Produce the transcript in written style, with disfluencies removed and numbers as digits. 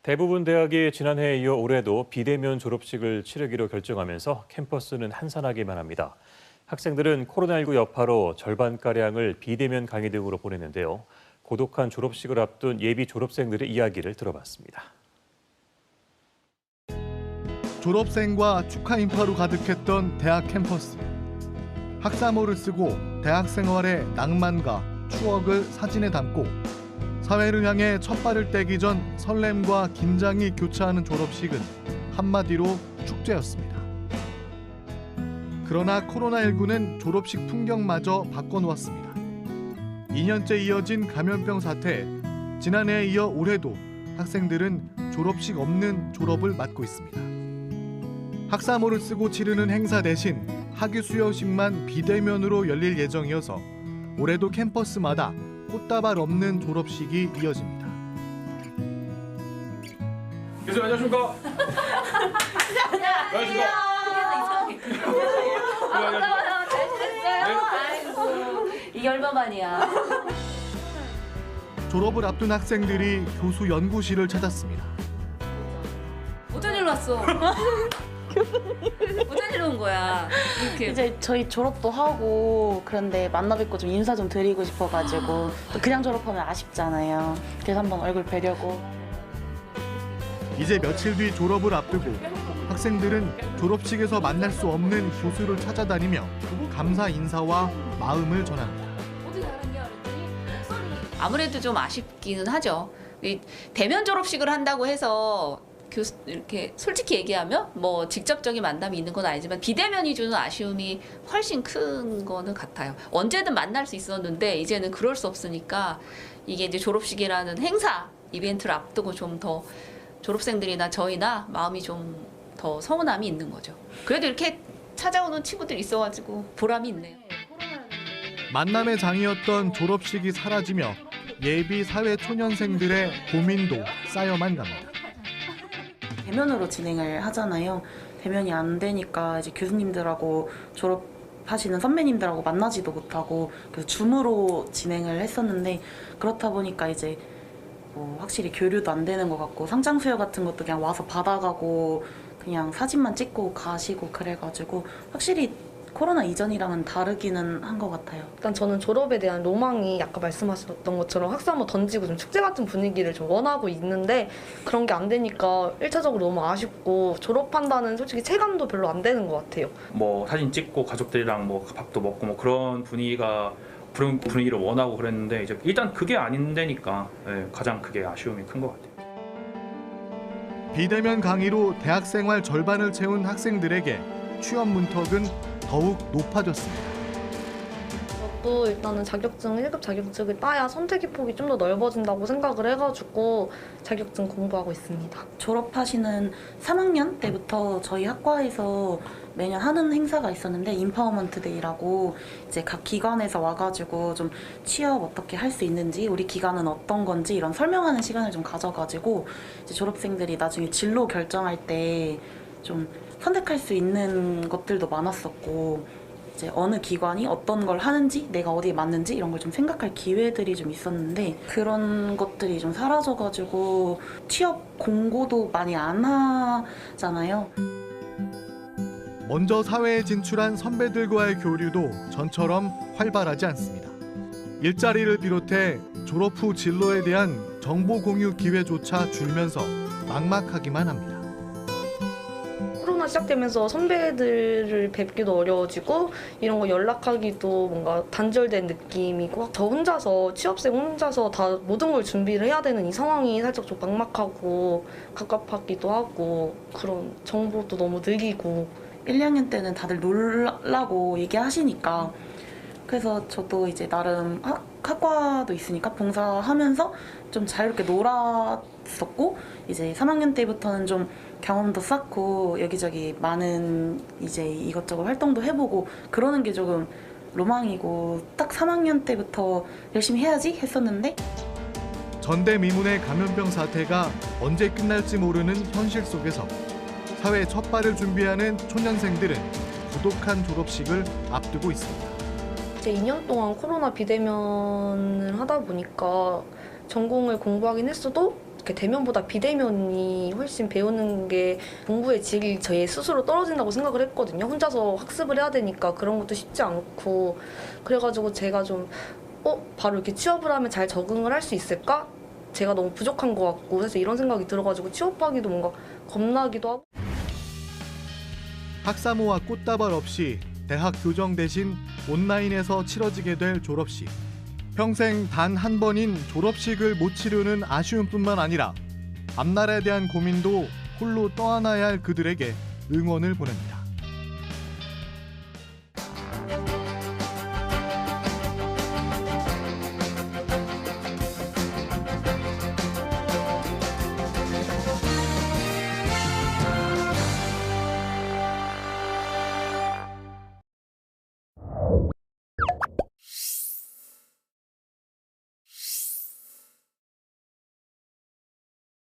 대부분 대학이 지난해에 이어 올해도 비대면 졸업식을 치르기로 결정하면서 캠퍼스는 한산하기만 합니다. 학생들은 코로나19 여파로 절반가량을 비대면 강의 등으로 보냈는데요. 고독한 졸업식을 앞둔 예비 졸업생들의 이야기를 들어봤습니다. 졸업생과 축하 인파로 가득했던 대학 캠퍼스. 학사모를 쓰고 대학 생활의 낭만과 추억을 사진에 담고 사회를 향해 첫 발을 떼기 전 설렘과 긴장이 교차하는 졸업식은 한마디로 축제였습니다. 그러나 코로나19는 졸업식 풍경마저 바꿔놓았습니다. 2년째 이어진 감염병 사태에 지난해에 이어 올해도 학생들은 졸업식 없는 졸업을 맞고 있습니다. 학사모를 쓰고 치르는 행사 대신 학위 수여식만 비대면으로 열릴 예정이어서 올해도 캠퍼스마다 꽃다발 없는 졸업식이 이어집니다. 교수님 안녕하십니까? 안녕하십니까? 잘 지냈어요? 아이고, 이게 얼마만이야. 졸업을 앞둔 학생들이 교수 연구실을 찾았습니다. 어쩐 일로 왔어? 어쩐 일로 온 거야? 이렇게. 이제 저희 졸업도 하고 그런데 만나 뵙고 좀 인사 좀 드리고 싶어가지고 또 그냥 졸업하면 아쉽잖아요. 그래서 한번 얼굴 뵈려고. 이제 며칠 뒤 졸업을 앞두고 학생들은 졸업식에서 만날 수 없는 교수를 찾아다니며 감사 인사와 마음을 전합니다. 아무래도 좀 아쉽기는 하죠. 이 대면 졸업식을 한다고 해서 이렇게 솔직히 얘기하면 뭐 직접적인 만남이 있는 건 아니지만 비대면이 주는 아쉬움이 훨씬 큰 거는 같아요. 언제든 만날 수 있었는데 이제는 그럴 수 없으니까 이게 이제 졸업식이라는 행사 이벤트를 앞두고 좀 더 졸업생들이나 저희나 마음이 좀 더 서운함이 있는 거죠. 그래도 이렇게 찾아오는 친구들이 있어가지고 보람이 있네요. 만남의 장이었던 졸업식이 사라지며 예비 사회 초년생들의 고민도 쌓여만 갑니다. 대면으로 진행을 하잖아요. 대면이 안 되니까 이제 교수님들하고 졸업하시는 선배님들하고 만나지도 못하고 그래서 줌으로 진행을 했었는데 그렇다 보니까 이제 뭐 확실히 교류도 안 되는 것 같고 상장 수여 같은 것도 그냥 와서 받아가고 그냥 사진만 찍고 가시고 그래가지고 확실히 코로나 이전이랑은 다르기는 한 것 같아요. 일단 저는 졸업에 대한 로망이 아까 말씀하셨던 것처럼 학사모 던지고 좀 축제 같은 분위기를 좀 원하고 있는데 그런 게 안 되니까 1차적으로 너무 아쉽고 졸업한다는 솔직히 체감도 별로 안 되는 것 같아요. 뭐 사진 찍고 가족들이랑 뭐 밥도 먹고 뭐 그런 분위기를 원하고 그랬는데 이제 일단 그게 아닌데니까 가장 그게 아쉬움이 큰 것 같아요. 비대면 강의로 대학 생활 절반을 채운 학생들에게 취업 문턱은 더욱 높아졌습니다. 저도 일단은 1급 자격증을 따야 선택의 폭이 좀 더 넓어진다고 생각을 해가지고 자격증 공부하고 있습니다. 졸업하시는 3학년 때부터 저희 학과에서 매년 하는 행사가 있었는데 인파워먼트 데이라고 이제 각 기관에서 와가지고 좀 취업 어떻게 할 수 있는지 우리 기관은 어떤 건지 이런 설명하는 시간을 좀 가져가지고 이제 졸업생들이 나중에 진로 결정할 때 좀 선택할 수 있는 것들도 많았었고 이제 어느 기관이 어떤 걸 하는지 내가 어디에 맞는지 이런 걸 좀 생각할 기회들이 좀 있었는데 그런 것들이 좀 사라져가지고 취업 공고도 많이 안 하잖아요. 먼저 사회에 진출한 선배들과의 교류도 전처럼 활발하지 않습니다. 일자리를 비롯해 졸업 후 진로에 대한 정보 공유 기회조차 줄면서 막막하기만 합니다. 코로나 시작되면서 선배들을 뵙기도 어려워지고 이런 거 연락하기도 뭔가 단절된 느낌이고 저 혼자서 취업생 혼자서 다 모든 걸 준비를 해야 되는 이 상황이 살짝 좀 막막하고 갑갑하기도 하고 그런 정보도 너무 느리고 1, 2학년 때는 다들 놀라고 얘기하시니까 그래서 저도 이제 나름 학과도 있으니까 봉사하면서 좀 자유롭게 놀았었고 이제 3학년 때부터는 좀 경험도 쌓고 여기저기 많은 이제 이것저것 활동도 해보고 그러는 게 조금 로망이고 딱 3학년 때부터 열심히 해야지 했었는데 전대미문의 감염병 사태가 언제 끝날지 모르는 현실 속에서 사회 첫 발을 준비하는 초년생들은 고독한 졸업식을 앞두고 있습니다. 이제 2년 동안 코로나 비대면을 하다 보니까 전공을 공부하긴 했어도 이렇게 대면보다 비대면이 훨씬 배우는 게 공부의 질이 제 스스로 떨어진다고 생각을 했거든요. 혼자서 학습을 해야 되니까 그런 것도 쉽지 않고 그래가지고 제가 좀 바로 이렇게 취업을 하면 잘 적응을 할 수 있을까? 제가 너무 부족한 것 같고 그래서 이런 생각이 들어가지고 취업하기도 뭔가 겁나기도 하고. 학사모와 꽃다발 없이 대학 교정 대신 온라인에서 치러지게 될 졸업식. 평생 단 한 번인 졸업식을 못 치르는 아쉬움뿐만 아니라 앞날에 대한 고민도 홀로 떠안아야 할 그들에게 응원을 보냅니다.